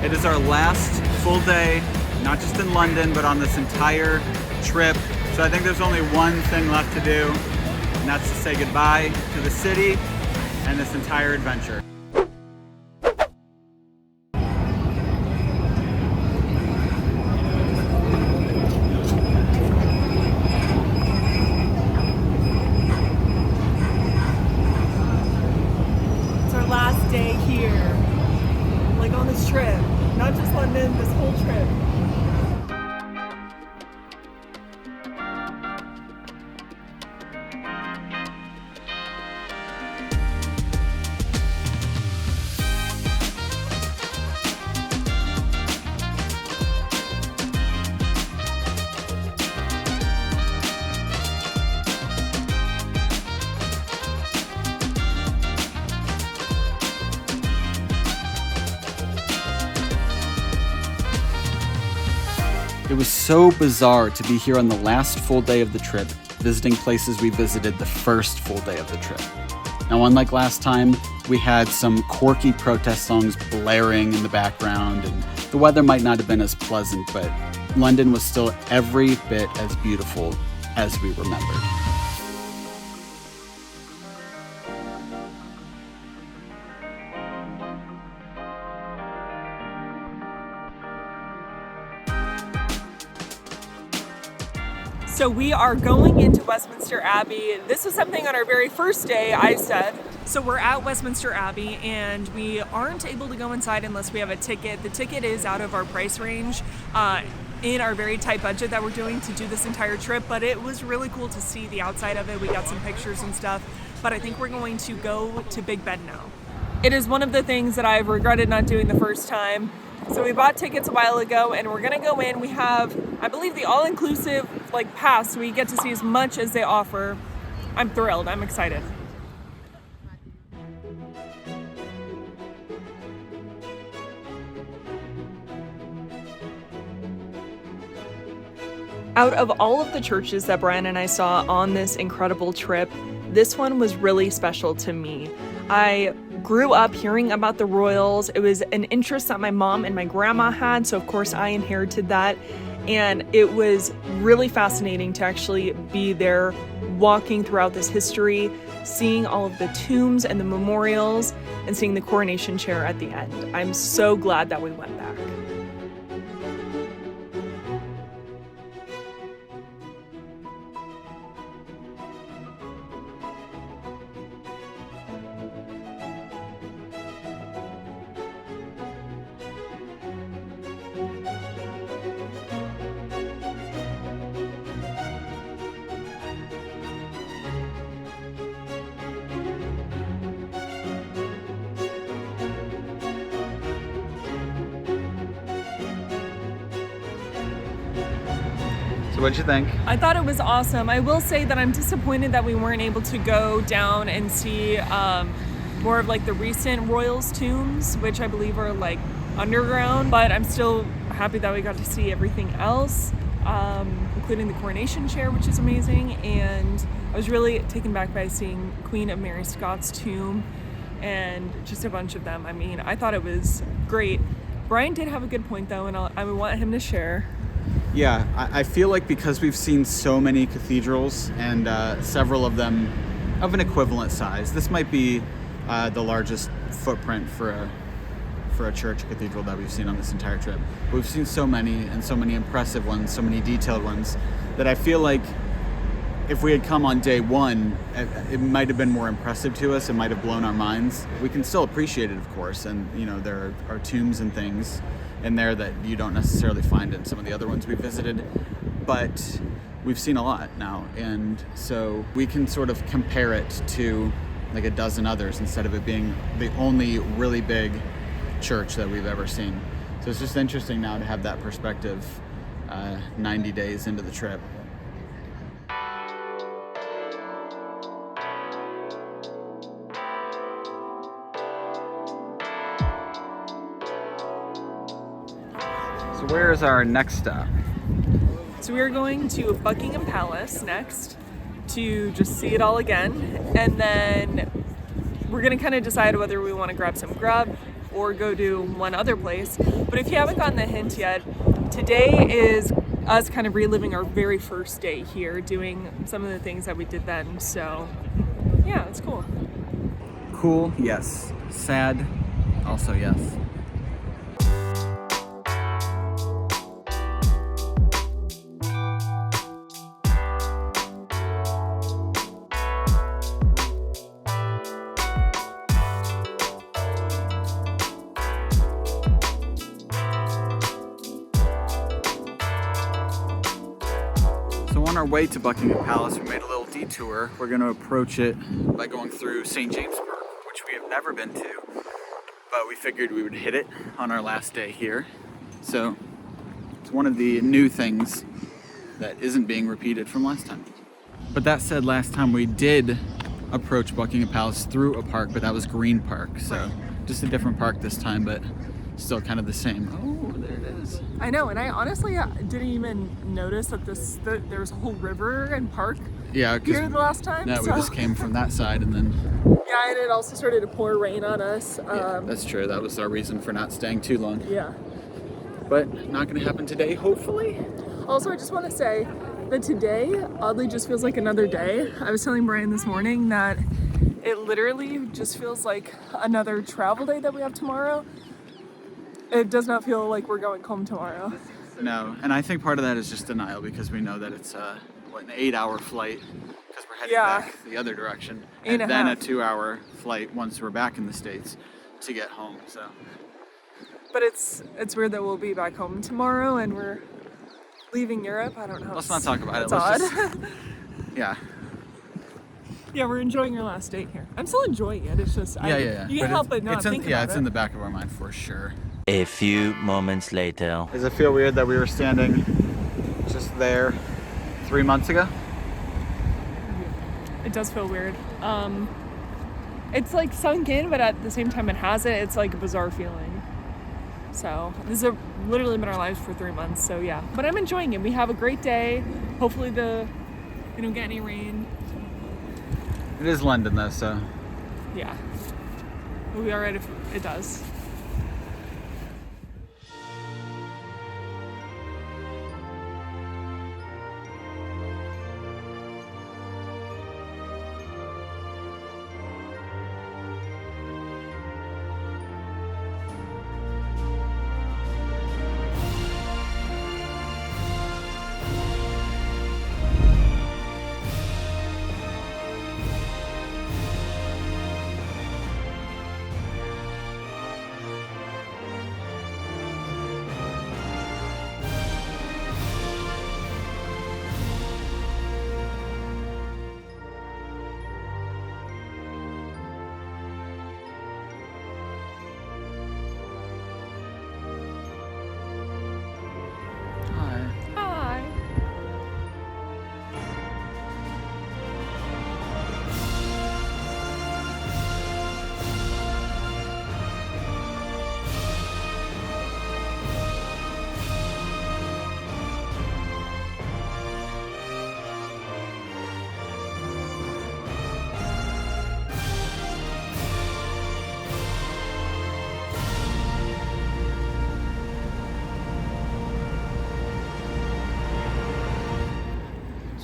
It is our last full day, not just in London, but on this entire trip. So I think there's only one thing left to do, and that's to say goodbye to the city and this entire adventure. It's our last day here, like on this trip. Not just London, this whole trip. It was so bizarre to be here on the last full day of the trip, visiting places we visited the first full day of the trip. Now, unlike last time, we had some quirky protest songs blaring in the background, and the weather might not have been as pleasant, but London was still every bit as beautiful as we remembered. So we are going into Westminster Abbey. This was something on our very first day I said. So we're at Westminster Abbey and we aren't able to go inside unless we have a ticket. The ticket is out of our price range in our very tight budget that we're doing to do this entire trip, but it was really cool to see the outside of it. We got some pictures and stuff, but I think we're going to go to Big Ben now. It is one of the things that I've regretted not doing the first time. So we bought tickets a while ago and we're gonna go in. We have, I believe, the all-inclusive pass. So we get to see as much as they offer. I'm thrilled, I'm excited. Out of all of the churches that Brian and I saw on this incredible trip, this one was really special to me. I grew up hearing about the royals. It was an interest that my mom and my grandma had, so of course I inherited that. And it was really fascinating to actually be there walking throughout this history, seeing all of the tombs and the memorials, and seeing the coronation chair at the end. I'm so glad that we went back. So what'd you think? I thought it was awesome. I will say that I'm disappointed that we weren't able to go down and see more of the recent royals' tombs, which I believe are underground, but I'm still happy that we got to see everything else, including the coronation chair, which is amazing. And I was really taken back by seeing Queen of Mary Scott's tomb and just a bunch of them. I mean, I thought it was great. Brian did have a good point though, and I would want him to share. Yeah, I feel like because we've seen so many cathedrals and several of them of an equivalent size, this might be the largest footprint for a church cathedral that we've seen on this entire trip. But we've seen so many and so many impressive ones, so many detailed ones, that I feel like if we had come on day one, it might have been more impressive to us. It might have blown our minds. We can still appreciate it, of course, and there are tombs and things in there that you don't necessarily find in some of the other ones we visited, but we've seen a lot now, and so we can sort of compare it to a dozen others instead of it being the only really big church that we've ever seen. So it's just interesting now to have that perspective 90 days into the trip. So where is our next stop? So we are going to Buckingham Palace next to just see it all again, and then we're gonna kind of decide whether we want to grab some grub or go to one other place. But if you haven't gotten the hint yet, today is us kind of reliving our very first day here, doing some of the things that we did then. So yeah, it's cool. Cool, yes. Sad, also yes. So on our way to Buckingham Palace, we made a little detour. We're going to approach it by going through St. James Park, which we have never been to, but we figured we would hit it on our last day here. So it's one of the new things that isn't being repeated from last time. But that said, last time we did approach Buckingham Palace through a park, but that was Green Park. So just a different park this time, but still kind of the same. Oh, there it is. I know, and I honestly didn't even notice that there was a whole river and park Yeah, here the last time. we just came from that side and then... Yeah, and it also started to pour rain on us. Yeah, that's true. That was our reason for not staying too long. Yeah. But not going to happen today, hopefully. Also, I just want to say that today oddly just feels like another day. I was telling Brian this morning that it literally just feels like another travel day that we have tomorrow. It does not feel like we're going home tomorrow. No, and I think part of that is just denial because we know that it's an 8-hour flight because we're heading back the other direction, and then a 2-hour flight once we're back in the States to get home. So, but it's weird that we'll be back home tomorrow and we're leaving Europe. I don't know. Let's not talk about it. It's odd. Yeah. Yeah, we're enjoying our last day here. I'm still enjoying it. It's just Yeah. You can't help but not think about it. Yeah, it's in the back of our mind for sure. A few moments later. Does it feel weird that we were standing just there 3 months ago? It does feel weird. It's like sunk in, but at the same time it hasn't. It's like a bizarre feeling. So this has literally been our lives for 3 months. So yeah, but I'm enjoying it. We have a great day. Hopefully we don't get any rain. It is London though, so. Yeah, we'll be alright if it does.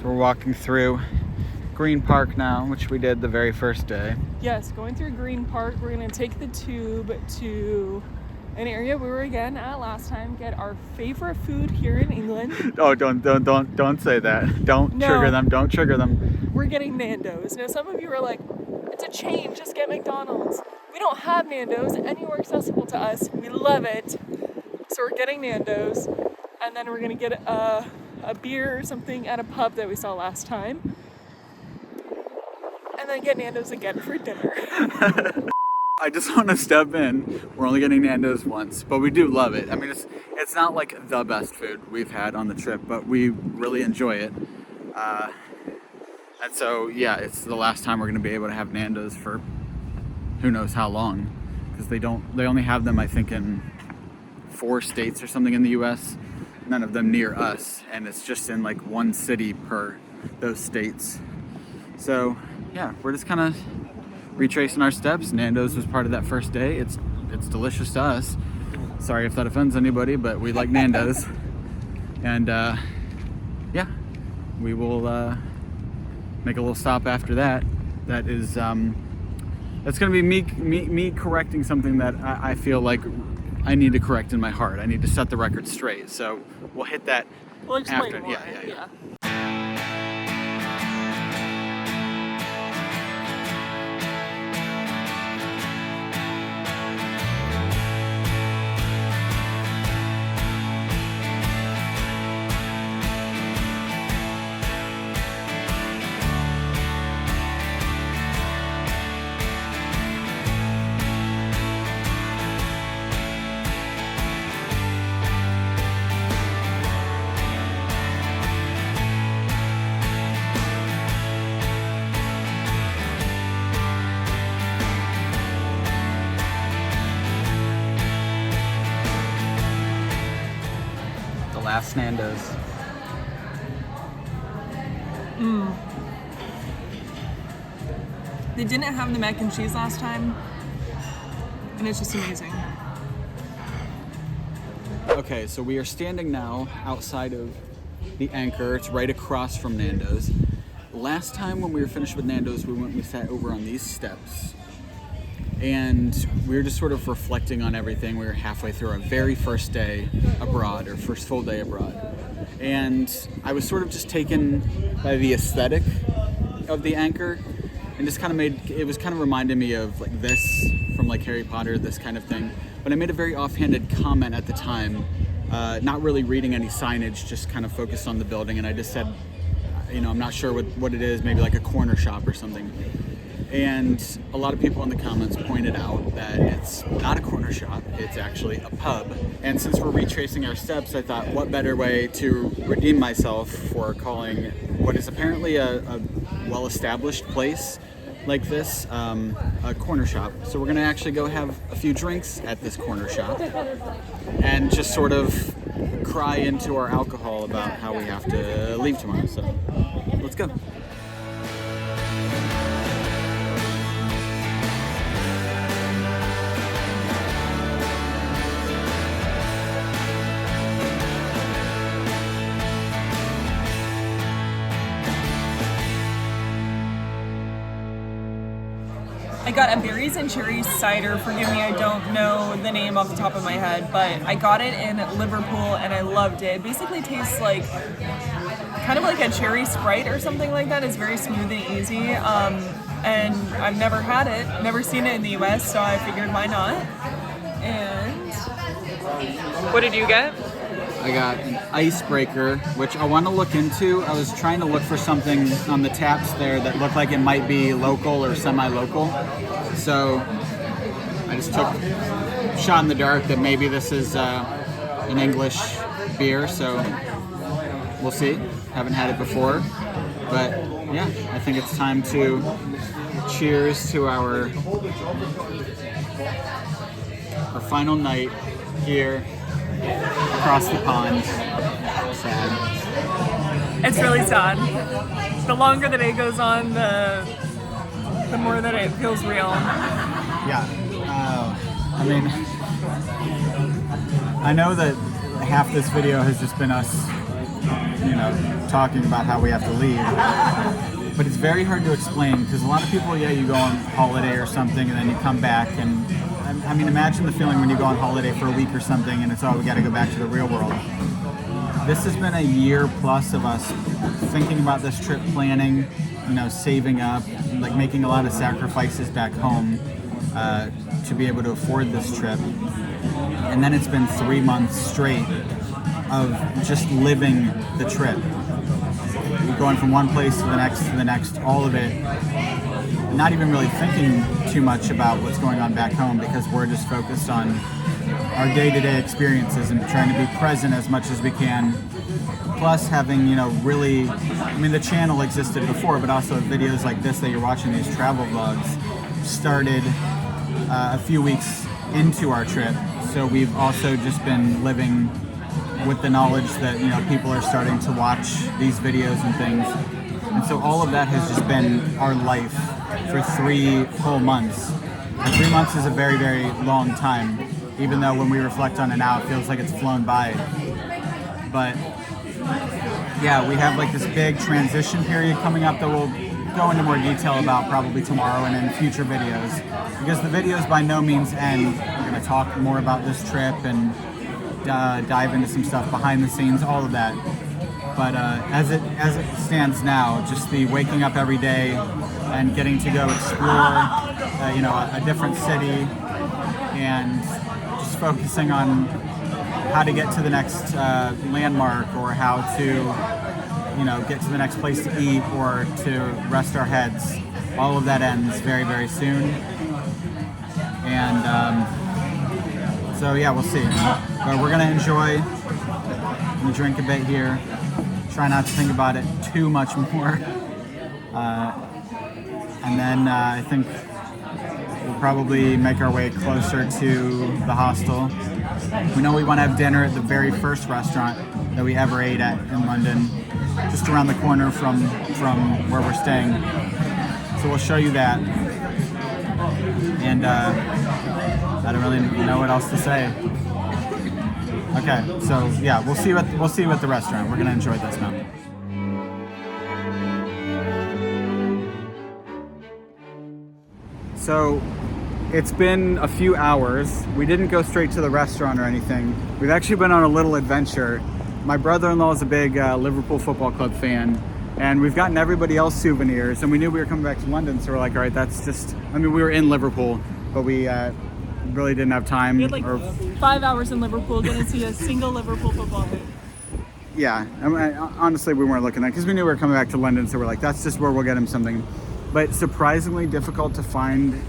We're walking through Green Park now, which we did the very first day. Yes, going through Green Park. We're gonna take the tube to an area we were again at last time. Get our favorite food here in England. Oh, don't say that. Don't trigger them. Don't trigger them. We're getting Nando's. Now, some of you are like, it's a chain. Just get McDonald's. We don't have Nando's anywhere accessible to us. We love it. So we're getting Nando's, and then we're gonna get a beer or something at a pub that we saw last time, and then get Nando's again for dinner. I just want to step in. We're only getting Nando's once, but we do love it. I mean, it's not like the best food we've had on the trip, but we really enjoy it. And so, yeah, it's the last time we're going to be able to have Nando's for who knows how long, because they only have them, I think, in 4 states or something in the U.S., none of them near us, and it's just in like 1 city per those states. So yeah, we're just kind of retracing our steps. Nando's was part of that first day. It's it's delicious to us. Sorry if that offends anybody, but we like Nando's. And yeah, we will make a little stop after that. That is that's gonna be me correcting something that I feel like I need to correct in my heart. I need to set the record straight. So we'll hit that We'll explain after. more. Yeah. Last Nando's. They didn't have the mac and cheese last time, and it's just amazing. Okay, so we are standing now outside of the Anchor. It's right across from Nando's. Last time when we were finished with Nando's, we sat over on these steps. And we were just sort of reflecting on everything. We were halfway through our very first day abroad, or first full day abroad. And I was sort of just taken by the aesthetic of the Anchor, and just kind of reminded me of like this from like Harry Potter, this kind of thing. But I made a very offhanded comment at the time, not really reading any signage, just kind of focused on the building. And I just said, I'm not sure what it is, maybe like a corner shop or something. And a lot of people in the comments pointed out that it's not a corner shop, it's actually a pub. And since we're retracing our steps, I thought, what better way to redeem myself for calling what is apparently a well-established place like this a corner shop. So we're gonna actually go have a few drinks at this corner shop and just sort of cry into our alcohol about how we have to leave tomorrow. So let's go. I got a berries and cherries cider. Forgive me, I don't know the name off the top of my head, but I got it in Liverpool and I loved it. It basically tastes like kind of like a cherry Sprite or something like that. It's very smooth and easy. And I've never had it, never seen it in the US, so I figured why not. And what did you get? I got an icebreaker, which I want to look into. I was trying to look for something on the taps there that looked like it might be local or semi-local. So I just took a shot in the dark that maybe this is an English beer, so we'll see. Haven't had it before. But yeah, I think it's time to cheers to our final night here across the pond. Sad. It's really sad. The longer the day goes on, the more that it feels real. Yeah. I mean, I know that half this video has just been us, talking about how we have to leave. But it's very hard to explain because a lot of people, you go on holiday or something and then you come back and I mean, imagine the feeling when you go on holiday for a week or something and it's, we got to go back to the real world. This has been a year plus of us thinking about this trip, planning, saving up, like making a lot of sacrifices back home to be able to afford this trip. And then it's been 3 months straight of just living the trip. Going from one place to the next, all of it. Not even really thinking too much about what's going on back home because we're just focused on our day-to-day experiences and trying to be present as much as we can. Plus having, really, the channel existed before, but also videos like this that you're watching, these travel vlogs, started a few weeks into our trip. So we've also just been living with the knowledge that, people are starting to watch these videos and things. And so all of that has just been our life for 3 whole months. And 3 months is a very, very long time, even though when we reflect on it now, it feels like it's flown by. But yeah, we have like this big transition period coming up that we'll go into more detail about probably tomorrow and in future videos. Because the videos by no means end. We're going to talk more about this trip and dive into some stuff behind the scenes, all of that. But as it stands now, just the waking up every day and getting to go explore, a different city, and just focusing on how to get to the next landmark, or how to, get to the next place to eat or to rest our heads. All of that ends very, very soon. And so yeah, we'll see. But we're gonna enjoy. I'm gonna drink a bit here. Try not to think about it too much more. And then I think we'll probably make our way closer to the hostel. We know we want to have dinner at the very first restaurant that we ever ate at in London, just around the corner from where we're staying. So we'll show you that. And I don't really know what else to say. Okay, so yeah, we'll see you at the restaurant. We're gonna enjoy this now. So it's been a few hours. We didn't go straight to the restaurant or anything. We've actually been on a little adventure. My brother-in-law is a big Liverpool Football Club fan, and we've gotten everybody else souvenirs, and we knew we were coming back to London, so we're like, all right, we were in Liverpool, but we really didn't have time. We had like 5 hours in Liverpool, didn't see a single Liverpool football thing. Yeah, honestly, we weren't looking at it because we knew we were coming back to London, so we're like, that's just where we'll get him something. But surprisingly difficult to find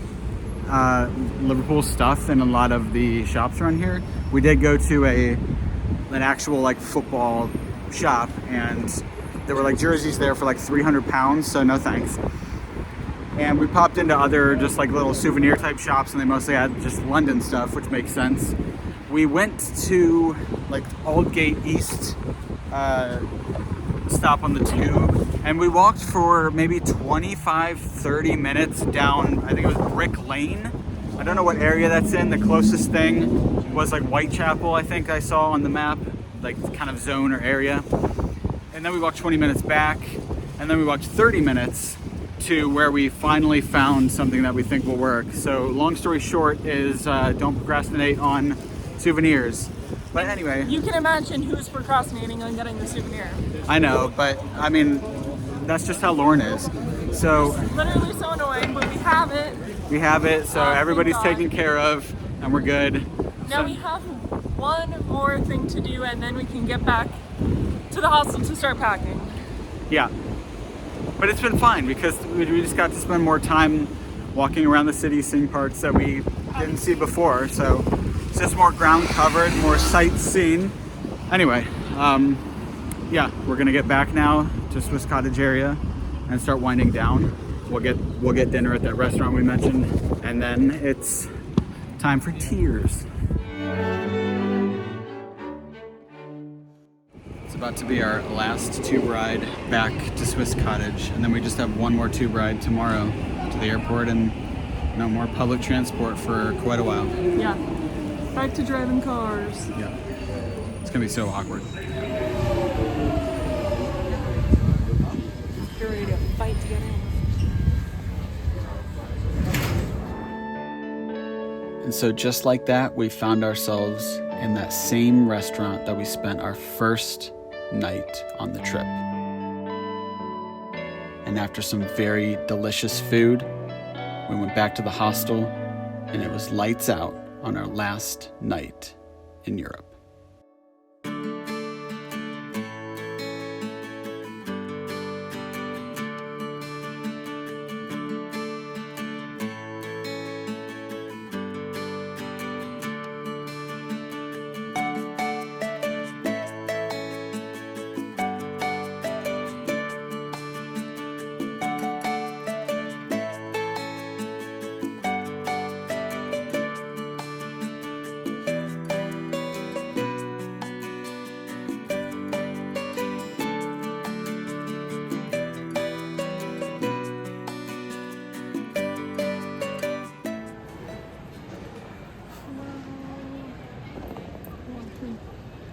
Liverpool stuff in a lot of the shops around here. We did go to an actual like football shop, and there were like jerseys there for like £300, so no thanks. And we popped into other just like little souvenir type shops, and they mostly had just London stuff, which makes sense. We went to like Aldgate East stop on the tube, and we walked for maybe 25-30 minutes down, I think it was Brick Lane. I don't know what area that's in. The closest thing was like Whitechapel, I think I saw on the map, like kind of zone or area. And then we walked 20 minutes back, and then we walked 30 minutes to where we finally found something that we think will work. So long story short is don't procrastinate on souvenirs. But anyway, you can imagine who's procrastinating on getting the souvenir. I know, but I mean, that's just how Lauren is. So it's literally so annoying, but we have it. We have it, so everybody's taken care of, and we're good. Now we have one more thing to do, and then we can get back to the hostel to start packing. Yeah, but it's been fine because we just got to spend more time walking around the city, seeing parts that we didn't see before. So it's just more ground covered, more sightseeing. Anyway, yeah, we're gonna get back now to Swiss Cottage area and start winding down. We'll get dinner at that restaurant we mentioned, and then it's time for tears. It's about to be our last tube ride back to Swiss Cottage, and then we just have one more tube ride tomorrow to the airport, and no more public transport for quite a while. Yeah, back to driving cars. Yeah, it's gonna be so awkward. You're ready to fight to get in. And so just like that, we found ourselves in that same restaurant that we spent our first night on the trip. And after some very delicious food, we went back to the hostel, and it was lights out on our last night in Europe.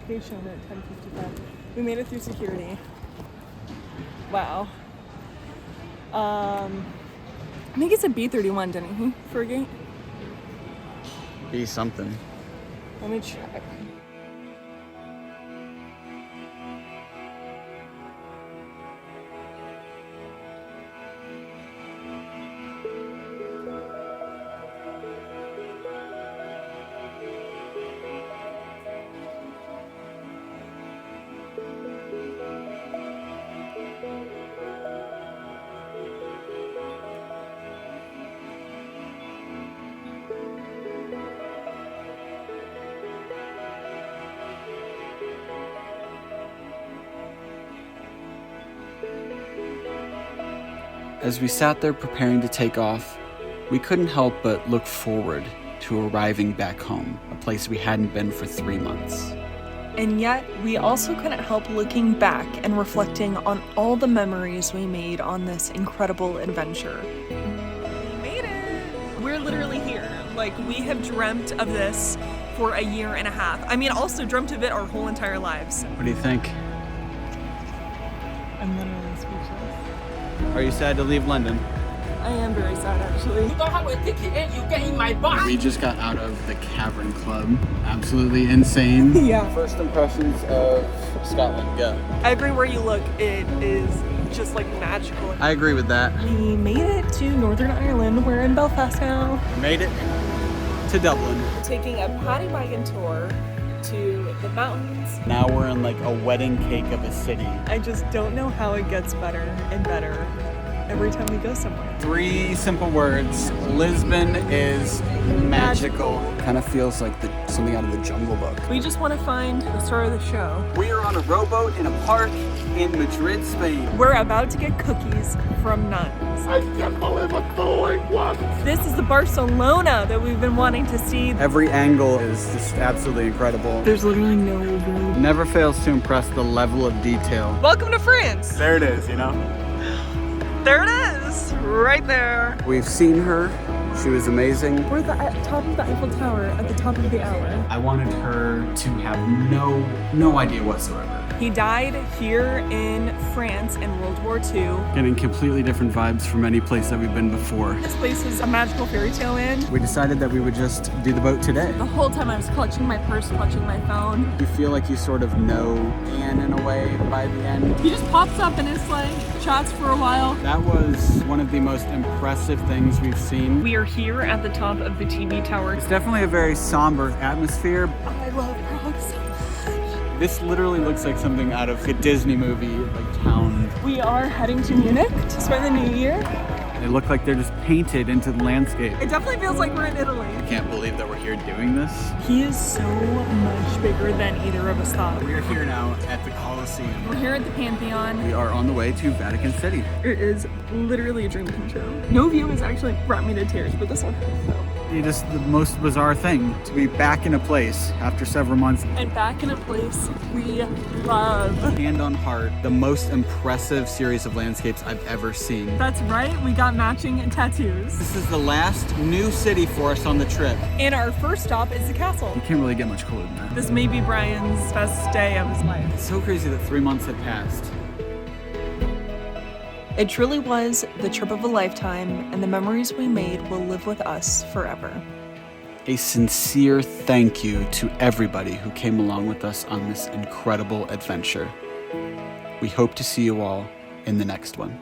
location at 10:55. We made it through security. Wow. I think it's a B31, didn't he, for a gate? Be something. Let me check. As we sat there preparing to take off, we couldn't help but look forward to arriving back home, a place we hadn't been for 3 months. And yet, we also couldn't help looking back and reflecting on all the memories we made on this incredible adventure. We made it! We're literally here. Like, we have dreamt of this for a year and a half. I mean, also dreamt of it our whole entire lives. What do you think? I'm literally speechless. Are you sad to leave London? I am very sad, actually. You don't have a ticket and you get in my box. We just got out of the Cavern Club. Absolutely insane. Yeah. First impressions of Scotland, go. Everywhere you look, it is just like magical. I agree with that. We made it to Northern Ireland. We're in Belfast now. Made it to Dublin. Taking a paddy wagon tour to the mountains. Now we're in like a wedding cake of a city. I just don't know how it gets better and better every time we go somewhere. 3 simple words. Lisbon is magical. Kind of feels like something out of the Jungle Book. We just want to find the star of the show. We are on a rowboat in a park in Madrid, Spain. We're about to get cookies from nuns. I can't believe what's going on. This is the Barcelona that we've been wanting to see. Every angle is just absolutely incredible. There's literally no room. Never fails to impress the level of detail. Welcome to France. There it is, you know? There it is, right there. We've seen her. She was amazing. We're at the top of the Eiffel Tower at the top of the hour. I wanted her to have no idea whatsoever. He died here in France in World War II. Getting completely different vibes from any place that we've been before. This place is a magical fairy tale inn. We decided that we would just do the boat today. The whole time I was clutching my purse, clutching my phone. You feel like you sort of know Anne in a way by the end. He just pops up and it's like chats for a while. That was one of the most impressive things we've seen. We are here at the top of the TV tower. It's definitely a very somber atmosphere. I love Prague so much. This literally looks like something out of a Disney movie, like town. We are heading to Munich to spend the new year. They look like they're just painted into the landscape. It definitely feels like we're in Italy. I can't believe that we're here doing this. He is so much bigger than either of us thought. We are here now at the Colosseum. We're here at the Pantheon. We are on the way to Vatican City. It is literally a dream come true. No view has actually brought me to tears, but this one has, so. It is the most bizarre thing to be back in a place after several months. And back in a place we love. Hand on heart, the most impressive series of landscapes I've ever seen. That's right, we got matching tattoos. This is the last new city for us on the trip. And our first stop is the castle. You can't really get much cooler than that. This may be Brian's best day of his life. It's so crazy that 3 months had passed. It truly was the trip of a lifetime, and the memories we made will live with us forever. A sincere thank you to everybody who came along with us on this incredible adventure. We hope to see you all in the next one.